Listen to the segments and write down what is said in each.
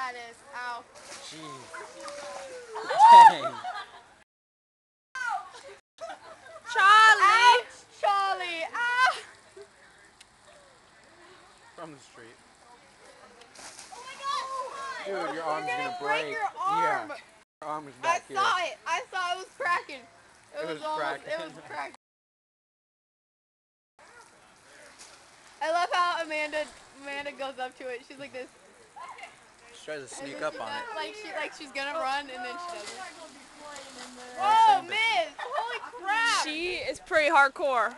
that is. Ow. Jeez. Dang. Charlie! Ouch, Charlie! Ah! From the street. Oh my God! Dude, your arm's You're gonna break break. your arm. Yeah. Your arm is I back here. saw it. I saw it was cracking. It was almost. cracking. It was cracking. I love how Amanda goes up to it. She's like this. She tries to And sneak then up she on does- it. Like she's gonna run and then she doesn't. Oh, Oh, miss! Holy crap! She is pretty hardcore.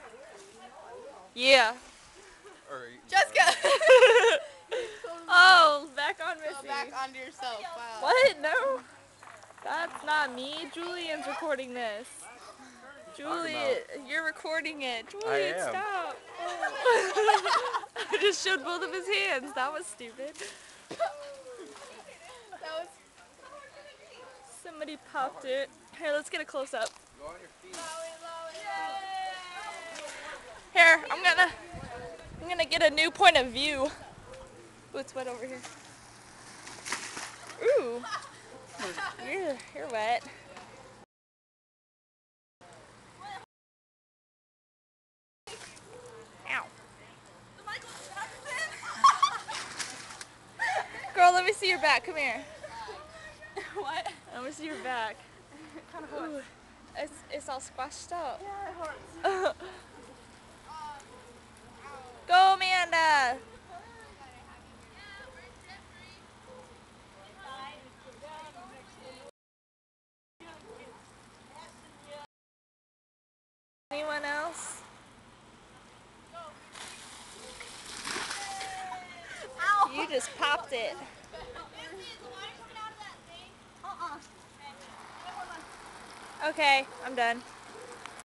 Yeah. Or, Jessica! Oh, back on Go Missy. back onto yourself. Wow. What? No. That's not me. Julian's recording this. Julian, you're recording it. Julian, am. stop. I just showed both of his hands. That was stupid. That was. Somebody popped it. Here, let's get a close up. Go on your feet. Here, I'm gonna get a new point of view. Ooh, it's wet over here. Ooh, you're wet. Ow. Girl, let me see your back. Come here. What? Let me see your back. Kind of hurts. Ooh, it's all squashed up. Yeah, it hurts. Go, Amanda. Anyone else? Ow! You just popped it. Okay, I'm done.